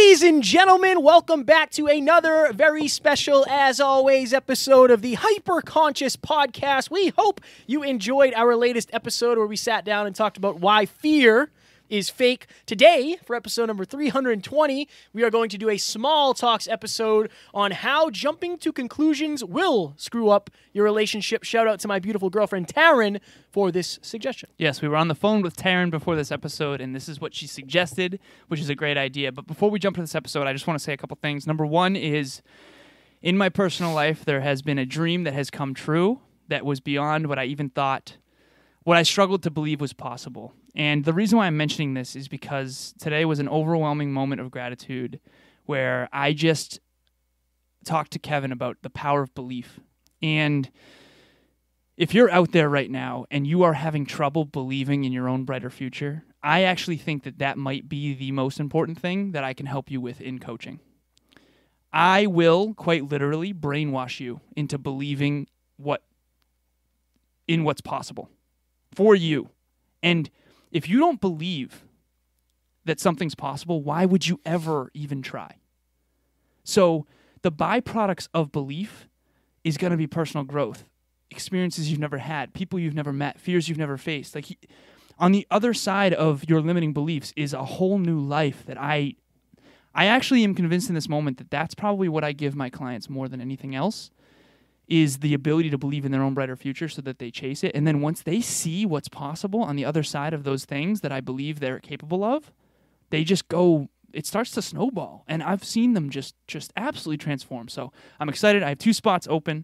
Ladies and gentlemen, welcome back to another very special, as always, episode of the Hyper Conscious Podcast. We hope you enjoyed our latest episode where we sat down and talked about why fear is fake. Today, for episode number 320, we are going to do a small talks episode on how jumping to conclusions will screw up your relationship. Shout out to my beautiful girlfriend, Taryn, for this suggestion. Yes, we were on the phone with Taryn before this episode, and this is what she suggested, which is a great idea. But before we jump into this episode, I just want to say a couple things. Number one is, in my personal life, there has been a dream that has come true that was beyond what I even thought, what I struggled to believe was possible. And the reason why I'm mentioning this is because today was an overwhelming moment of gratitude where I just talked to Kevin about the power of belief. And if you're out there right now and you are having trouble believing in your own brighter future, I actually think that that might be the most important thing that I can help you with in coaching. I will quite literally brainwash you into believing in what's possible for you. And if you don't believe that something's possible, why would you ever even try? So the byproducts of belief is going to be personal growth, experiences you've never had, people you've never met, fears you've never faced. On the other side of your limiting beliefs is a whole new life that I actually am convinced in this moment that that's probably what I give my clients more than anything else, is the ability to believe in their own brighter future so that they chase it. And then once they see what's possible on the other side of those things that I believe they're capable of, they just go, it starts to snowball. And I've seen them just absolutely transform. So I'm excited. I have 2 spots open,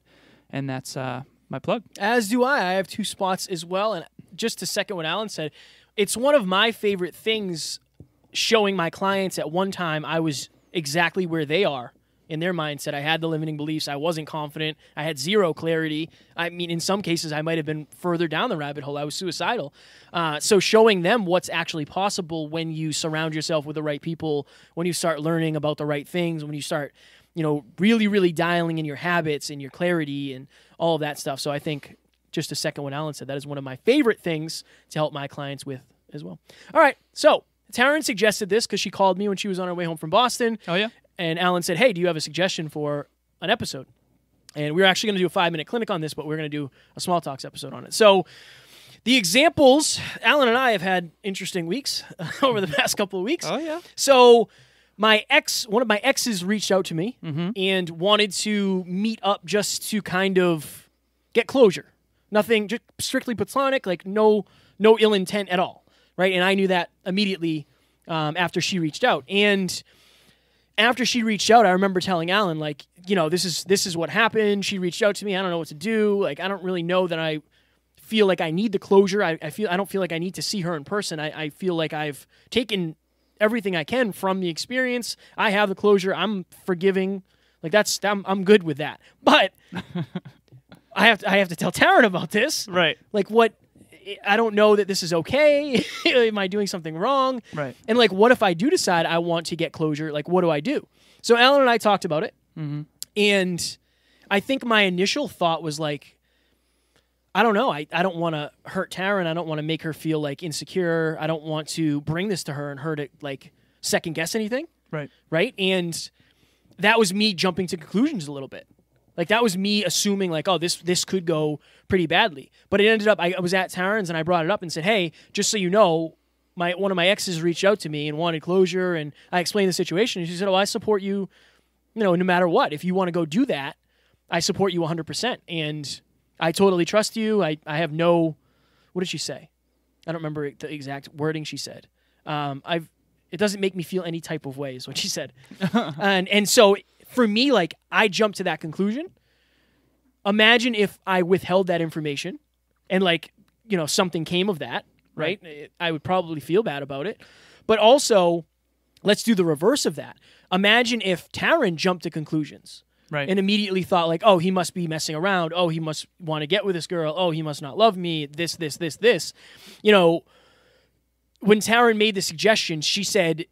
and that's my plug. As do I. I have 2 spots as well. And just to second what Alan said, it's one of my favorite things showing my clients at one time I was exactly where they are in their mindset. I had the limiting beliefs. I wasn't confident. I had zero clarity. I mean, in some cases, I might have been further down the rabbit hole. I was suicidal. So showing them what's actually possible when you surround yourself with the right people, when you start learning about the right things, when you start, really, really dialing in your habits and your clarity and all of that stuff. So I think, just to second what Alan said, that is one of my favorite things to help my clients with as well. All right. So Taryn suggested this because she called me when she was on her way home from Boston. Oh, yeah? And Alan said, hey, do you have a suggestion for an episode? And we're actually going to do a 5-minute clinic on this, but we're going to do a small talks episode on it. So the examples, Alan and I have had interesting weeks over the past couple of weeks. Oh, yeah. So one of my exes reached out to me and wanted to meet up just to kind of get closure. Nothing, just strictly platonic, like no ill intent at all, right? And I knew that immediately after she reached out. And after she reached out, I remember telling Alan, this is what happened. She reached out to me. I don't know what to do. I don't really know that I feel like I need the closure. I don't feel like I need to see her in person. I feel like I've taken everything I can from the experience. I have the closure. I'm forgiving. I'm good with that. But I have to tell Taryn about this. Right. I don't know that this is okay. Am I doing something wrong? Right. And what if I do decide I want to get closure? What do I do? So Alan and I talked about it. Mm-hmm. And I think my initial thought was I don't know. I don't want to hurt Taryn. I don't want to make her feel insecure. I don't want to bring this to her and her to second guess anything. Right. Right. And that was me jumping to conclusions a little bit. That was me assuming this could go pretty badly. But it ended up, I was at Taryn's and I brought it up and said, hey, just so you know, one of my exes reached out to me and wanted closure, and I explained the situation. And she said, I support you, no matter what. If you want to go do that, I support you 100%. And I totally trust you. I have no, what did she say? I don't remember the exact wording she said. It doesn't make me feel any type of way is what she said. and so for me, I jumped to that conclusion. Imagine if I withheld that information and something came of that, right? I would probably feel bad about it. But also, let's do the reverse of that. Imagine if Taryn jumped to conclusions, right, and immediately thought oh, he must be messing around. Oh, he must want to get with this girl. Oh, he must not love me. This. When Taryn made the suggestion, she said,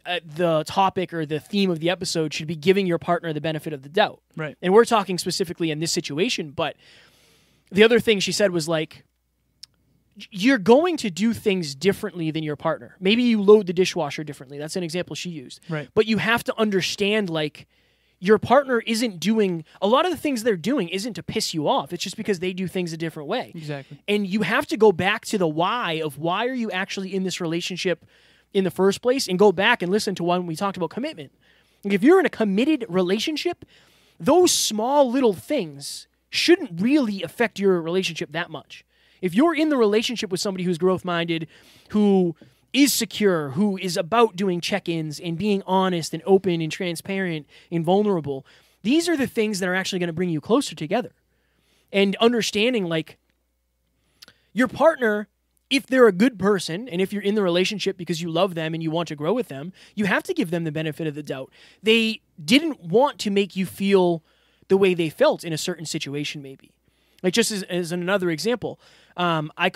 the topic or the theme of the episode should be giving your partner the benefit of the doubt. Right. And we're talking specifically in this situation, but the other thing she said was you're going to do things differently than your partner. Maybe you load the dishwasher differently. That's an example she used. Right. But you have to understand, like, your partner isn't doing a lot of the things they're doing isn't to piss you off. It's just because they do things a different way. Exactly. And you have to go back to the why of why are you actually in this relationship in the first place, and go back and listen to when we talked about commitment. Like, if you're in a committed relationship, those small little things shouldn't really affect your relationship that much. If you're in the relationship with somebody who's growth-minded, who is secure, who is about doing check-ins and being honest and open and transparent and vulnerable, these are the things that are actually going to bring you closer together. And understanding, like, your partner, if they're a good person and if you're in the relationship because you love them and you want to grow with them, you have to give them the benefit of the doubt. They didn't want to make you feel the way they felt in a certain situation, maybe. Like, just as another example, I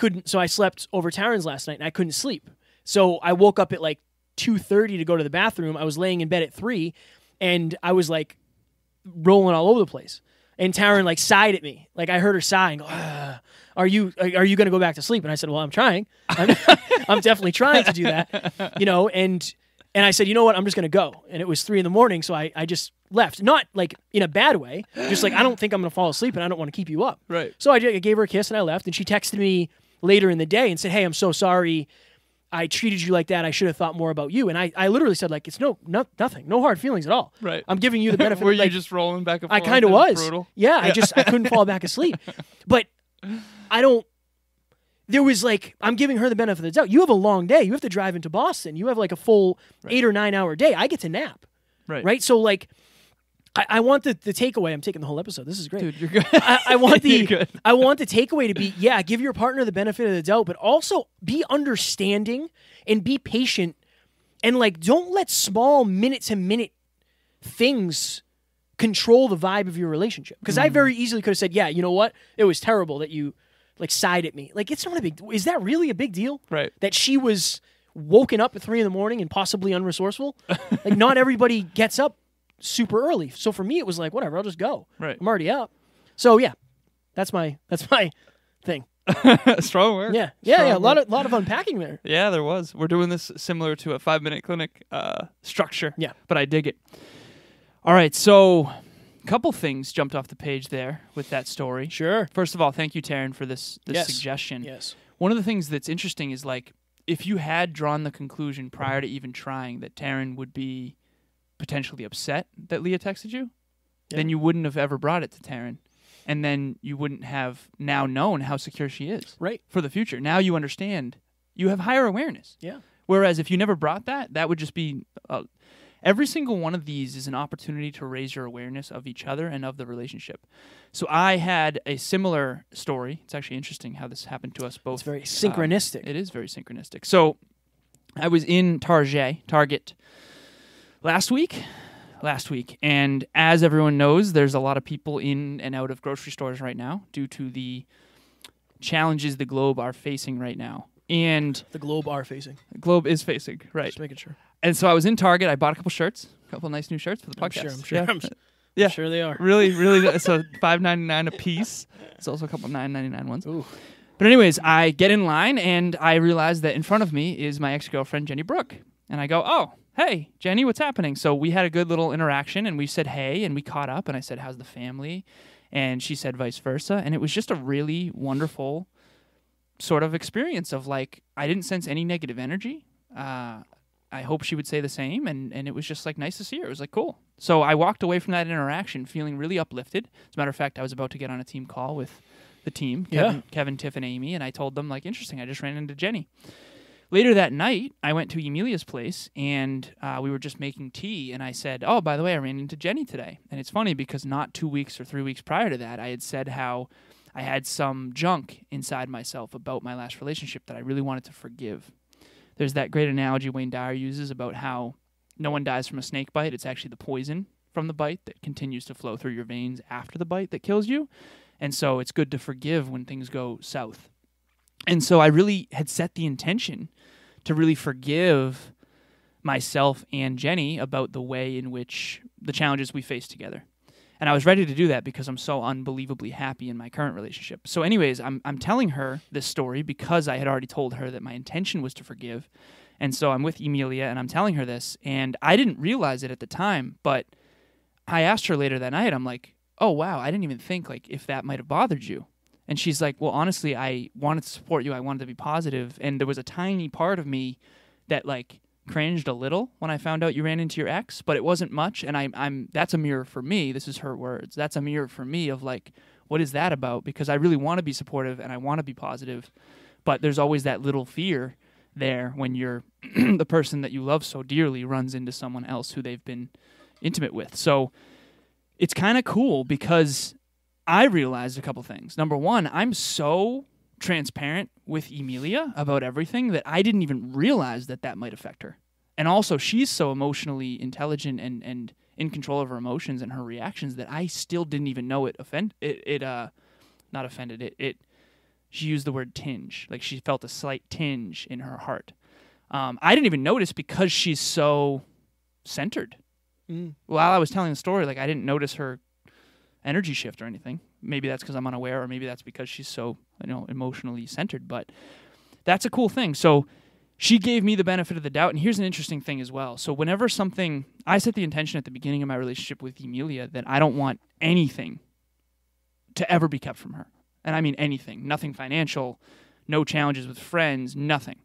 slept over Taryn's last night and I couldn't sleep. So I woke up at like 2:30 to go to the bathroom. I was laying in bed at 3 and I was like rolling all over the place. And Taryn like sighed at me. Like, I heard her sigh and go, are you going to go back to sleep? And I said, well, I'm trying. I'm definitely trying to do that, and I said, you know what? I'm just going to go. And it was 3 a.m. So I just left. Not like in a bad way. Just like, I don't think I'm going to fall asleep and I don't want to keep you up. Right. So I gave her a kiss and I left. And she texted me later in the day and said, hey, I'm so sorry I treated you like that. I should have thought more about you. And I literally said, like, it's nothing. No hard feelings at all. Right. I'm giving you the benefit. Were like, you just rolling back and forth? I kind of was. Brutal? Yeah. I couldn't fall back asleep. But there was like, I'm giving her the benefit of the doubt. You have a long day. You have to drive into Boston. You have like a full 8 or 9 hour day. I get to nap. Right. So like, I want the takeaway. I'm taking the whole episode. This is great. Dude, you're good. I want You're good. I want the takeaway to be, give your partner the benefit of the doubt, but also be understanding and be patient, and like, don't let small minute-to-minute things control the vibe of your relationship. Because I very easily could have said, yeah, you know what? It was terrible that you like sighed at me. Like, it's not a big deal. Is that really a big deal? Right. That she was woken up at 3 a.m. and possibly unresourceful? Like, not everybody gets up super early. So for me, it was like, whatever, I'll just go. Right. I'm already up. So yeah, that's my thing. Strong word. Yeah. A lot of unpacking there. Yeah, there was. We're doing this similar to a 5-minute clinic structure. Yeah. But I dig it. All right, so a couple things jumped off the page there with that story. Sure. First of all, thank you, Taryn, for this Yes. suggestion. Yes. One of the things that's interesting is, like, if you had drawn the conclusion prior to even trying that Taryn would be potentially upset that Leah texted you, then you wouldn't have ever brought it to Taryn. And then you wouldn't have now known how secure she is for the future. Now you understand. You have higher awareness. Yeah. Whereas if you never brought that would just be... every single one of these is an opportunity to raise your awareness of each other and of the relationship. So I had a similar story. It's actually interesting how this happened to us both. It's very synchronistic. It is very synchronistic. So I was in Target last week, and as everyone knows, there's a lot of people in and out of grocery stores right now due to the challenges the globe are facing right now. And the globe are facing. The globe is facing, right. Just making sure. And so I was in Target. I bought a couple shirts, a couple nice new shirts for the podcast. I'm sure they are. Really, so $5.99 a piece. There's also a couple $9.99 ones. Ooh. But anyways, I get in line, and I realize that in front of me is my ex-girlfriend, Jenny Brooke. And I go, oh, hey, Jenny, what's happening? So we had a good little interaction, and we said hey, and we caught up, and I said, how's the family? And she said vice versa. And it was just a really wonderful sort of experience of, like, I didn't sense any negative energy. I hope she would say the same, and it was just, like, nice to see her. It was, like, cool. So I walked away from that interaction feeling really uplifted. As a matter of fact, I was about to get on a team call with the team, Kevin, Tiff, and Amy, and I told them, like, interesting, I just ran into Jenny. Later that night, I went to Emilia's place, and we were just making tea, and I said, oh, by the way, I ran into Jenny today. And it's funny because not 2 weeks or 3 weeks prior to that, I had said how I had some junk inside myself about my last relationship that I really wanted to forgive. There's that great analogy Wayne Dyer uses about how no one dies from a snake bite. It's actually the poison from the bite that continues to flow through your veins after the bite that kills you. And so it's good to forgive when things go south. And so I really had set the intention to really forgive myself and Jenny about the way in which the challenges we faced together. And I was ready to do that because I'm so unbelievably happy in my current relationship. So anyways, I'm telling her this story because I had already told her that my intention was to forgive. And so I'm with Emilia and I'm telling her this, and I didn't realize it at the time, but I asked her later that night, I'm like, oh wow, I didn't even think like if that might have bothered you. And she's like, well, honestly, I wanted to support you. I wanted to be positive. And there was a tiny part of me that like cringed a little when I found out you ran into your ex, but it wasn't much. And I'm that's a mirror for me. This is her words. That's a mirror for me of like, what is that about? Because I really want to be supportive and I want to be positive, but there's always that little fear there when you're the person that you love so dearly runs into someone else who they've been intimate with. So it's kind of cool because I realized a couple things. Number one, I'm so transparent with Emilia about everything that I didn't even realize that that might affect her. And also, she's so emotionally intelligent and in control of her emotions and her reactions that I still didn't even know not offended. She used the word tinge. Like she felt a slight tinge in her heart. I didn't even notice because she's so centered. While I was telling the story, like I didn't notice her energy shift or anything. Maybe that's because I'm unaware, or maybe that's because she's so, emotionally centered. But that's a cool thing. So she gave me the benefit of the doubt. And here's an interesting thing as well. So whenever I set the intention at the beginning of my relationship with Emilia that I don't want anything to ever be kept from her. And I mean anything. Nothing financial, no challenges with friends, nothing.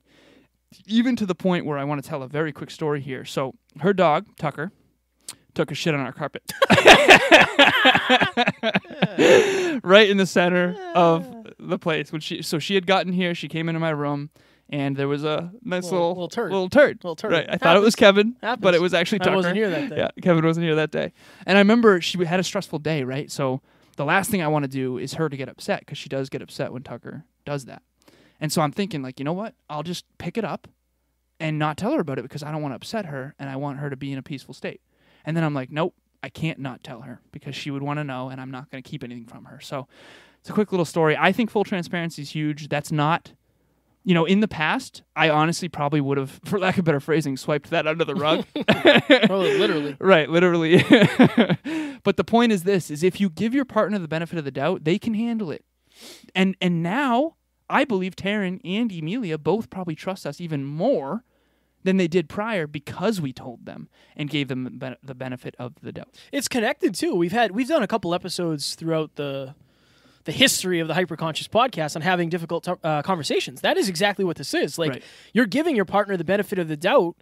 Even to the point where I want to tell a very quick story here. So her dog, Tucker, took a shit on our carpet. Right in the center of the place. So she had gotten here, she came into my room, and there was a nice little turd. Right. I thought it was Kevin, but it was actually Tucker. I wasn't here that day. Yeah, Kevin wasn't here that day. And I remember she had a stressful day, right? So the last thing I want to do is her to get upset, because she does get upset when Tucker does that. And so I'm thinking, like, you know what? I'll just pick it up and not tell her about it because I don't want to upset her and I want her to be in a peaceful state. And then I'm like, nope, I can't not tell her because she would want to know and I'm not going to keep anything from her. So it's a quick little story. I think full transparency is huge. That's not, in the past, I honestly probably would have, for lack of better phrasing, swiped that under the rug. Oh, literally. Right, literally. But the point is this, is if you give your partner the benefit of the doubt, they can handle it. And now I believe Taryn and Emilia both probably trust us even more than they did prior because we told them and gave them the benefit of the doubt. It's connected too. We've done a couple episodes throughout the history of the Hyperconscious podcast on having difficult conversations. That is exactly what this is. Like, You're giving your partner the benefit of the doubt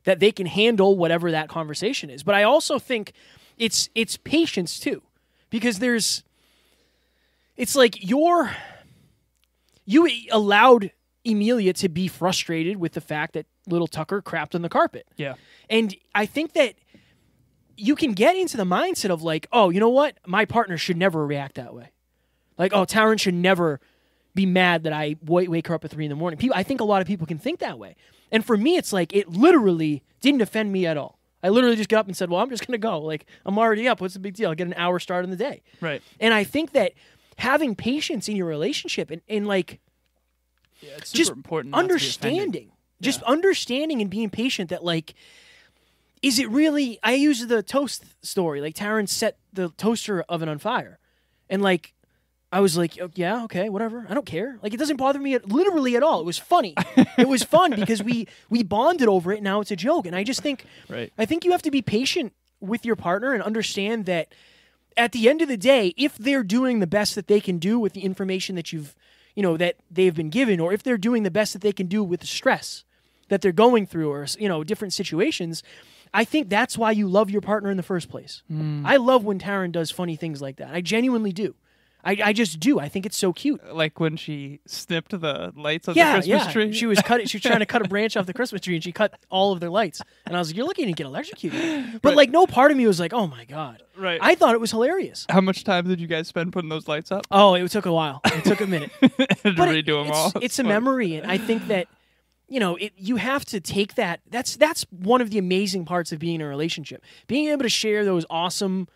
that they can handle whatever that conversation is. But I also think it's patience too, because it's like you allowed Emilia to be frustrated with the fact that little Tucker crapped on the carpet. Yeah. And I think that you can get into the mindset of like, oh, you know what? My partner should never react that way. Like, oh, Taryn should never be mad that I wake her up at 3 a.m. I think a lot of people can think that way. And for me, it's like, it literally didn't offend me at all. I literally just got up and said, well, I'm just going to go. Like, I'm already up. What's the big deal? I'll get an hour start in the day. Right. And I think that having patience in your relationship and like, it's just super important understanding. Just understanding and being patient that, like, is it really... I use the toast story. Like, Taryn set the toaster oven on fire. And, like, I was like, oh, yeah, okay, whatever. I don't care. Like, it doesn't bother me literally at all. It was funny. It was fun because we bonded over it, and now it's a joke. And I just think... Right. I think you have to be patient with your partner and understand that at the end of the day, if they're doing the best that they can do with the information that that they've been given, or if they're doing the best that they can do with the stress that they're going through, or, different situations, I think that's why you love your partner in the first place. I love when Taryn does funny things like that. I genuinely do. I just do. I think it's so cute. Like when she snipped the lights on the Christmas tree. She was trying to cut a branch off the Christmas tree, and she cut all of their lights. And I was like, "You're lucky you didn't get electrocuted." But like, no part of me was like, "Oh my god!" Right. I thought it was hilarious. How much time did you guys spend putting those lights up? Oh, it took a while. It took a minute. To redo them all. It's a memory, and I think that you have to take that. That's one of the amazing parts of being in a relationship. Being able to share those awesome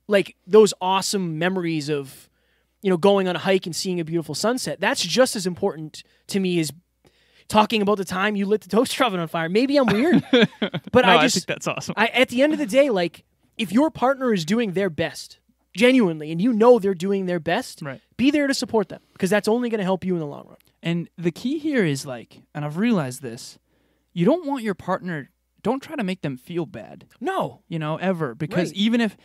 memories of going on a hike and seeing a beautiful sunset. That's just as important to me as talking about the time you lit the toaster oven on fire. Maybe I'm weird, but I think that's awesome. At the end of the day, like, if your partner is doing their best, genuinely, and you know they're doing their best, Right. be there to support them because that's only going to help you in the long run. And the key here is like, and I've realized this, you don't want your partner, don't try to make them feel bad. No. Ever. Because Right. even if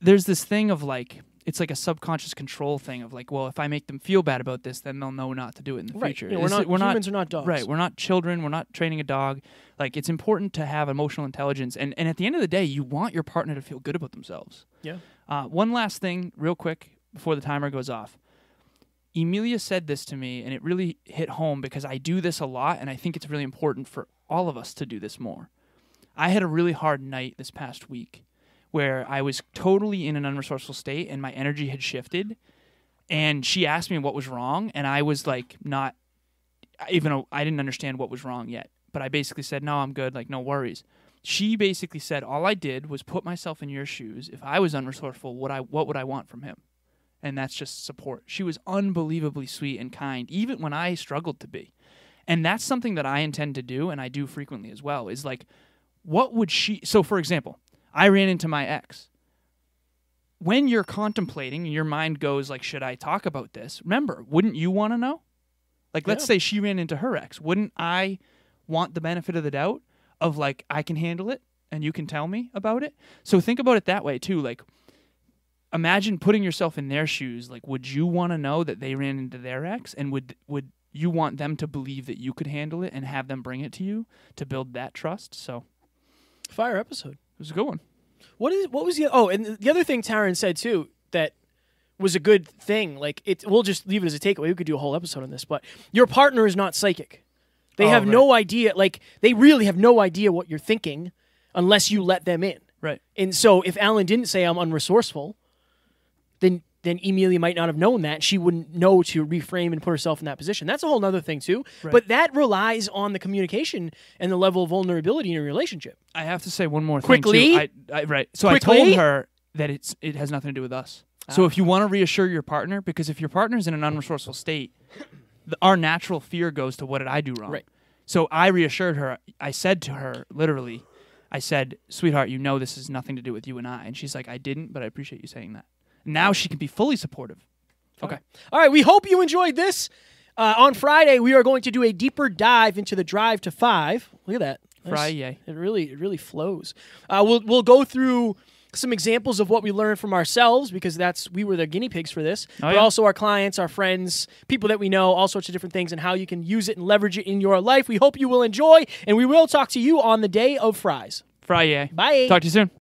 there's this thing of like, it's like a subconscious control thing of like, well, if I make them feel bad about this, then they'll know not to do it in the Right. future. Yeah, humans are not dogs. Right. We're not children. We're not training a dog. Like, it's important to have emotional intelligence. And at the end of the day, you want your partner to feel good about themselves. Yeah. One last thing, real quick, before the timer goes off. Emilia said this to me, and it really hit home because I do this a lot, and I think it's really important for all of us to do this more. I had a really hard night this past week where I was totally in an unresourceful state, and my energy had shifted, and she asked me what was wrong, and I was like, not, even though I didn't understand what was wrong yet, but I basically said, no, I'm good, like, no worries. She basically said, all I did was put myself in your shoes. If I was unresourceful, what would I want from him? And that's just support. She was unbelievably sweet and kind, even when I struggled to be. And that's something that I intend to do, and I do frequently as well, is like, what would she... So, for example, I ran into my ex. When you're contemplating, and your mind goes like, should I talk about this? Remember, wouldn't you want to know? Like, let's say she ran into her ex. Wouldn't I want the benefit of the doubt of like, I can handle it, and you can tell me about it? So think about it that way, too. Like, imagine putting yourself in their shoes. Like, would you want to know that they ran into their ex? And would you want them to believe that you could handle it and have them bring it to you to build that trust? So, Fire episode. it was a good one. What was the... Oh, and the other thing Taryn said, too, that was a good thing. Like, we'll just leave it as a takeaway. We could do a whole episode on this. But your partner is not psychic. They have no idea. Like, they really have no idea what you're thinking unless you let them in. Right. And so if Alan didn't say I'm unresourceful, then Emilia might not have known that. She wouldn't know to reframe and put herself in that position. That's a whole other thing, too. Right. But that relies on the communication and the level of vulnerability in a relationship. I have to say one more Quickly? thing, too. Right. So Quickly? I told her that it has nothing to do with us. So if you want to reassure your partner, because if your partner's in an unresourceful state, our natural fear goes to, what did I do wrong? Right. So I reassured her. I said to her, literally, I said, sweetheart, you know this has nothing to do with you and I. And she's like, I didn't, but I appreciate you saying that. Now she can be fully supportive. Okay. All right. We hope you enjoyed this. On Friday, we are going to do a deeper dive into the Drive to 5. Look at that. Friday. It really flows. We'll go through some examples of what we learned from ourselves because we were the guinea pigs for this, but also our clients, our friends, people that we know, all sorts of different things, and how you can use it and leverage it in your life. We hope you will enjoy, and we will talk to you on the day of Fries. Friday. Bye. Talk to you soon.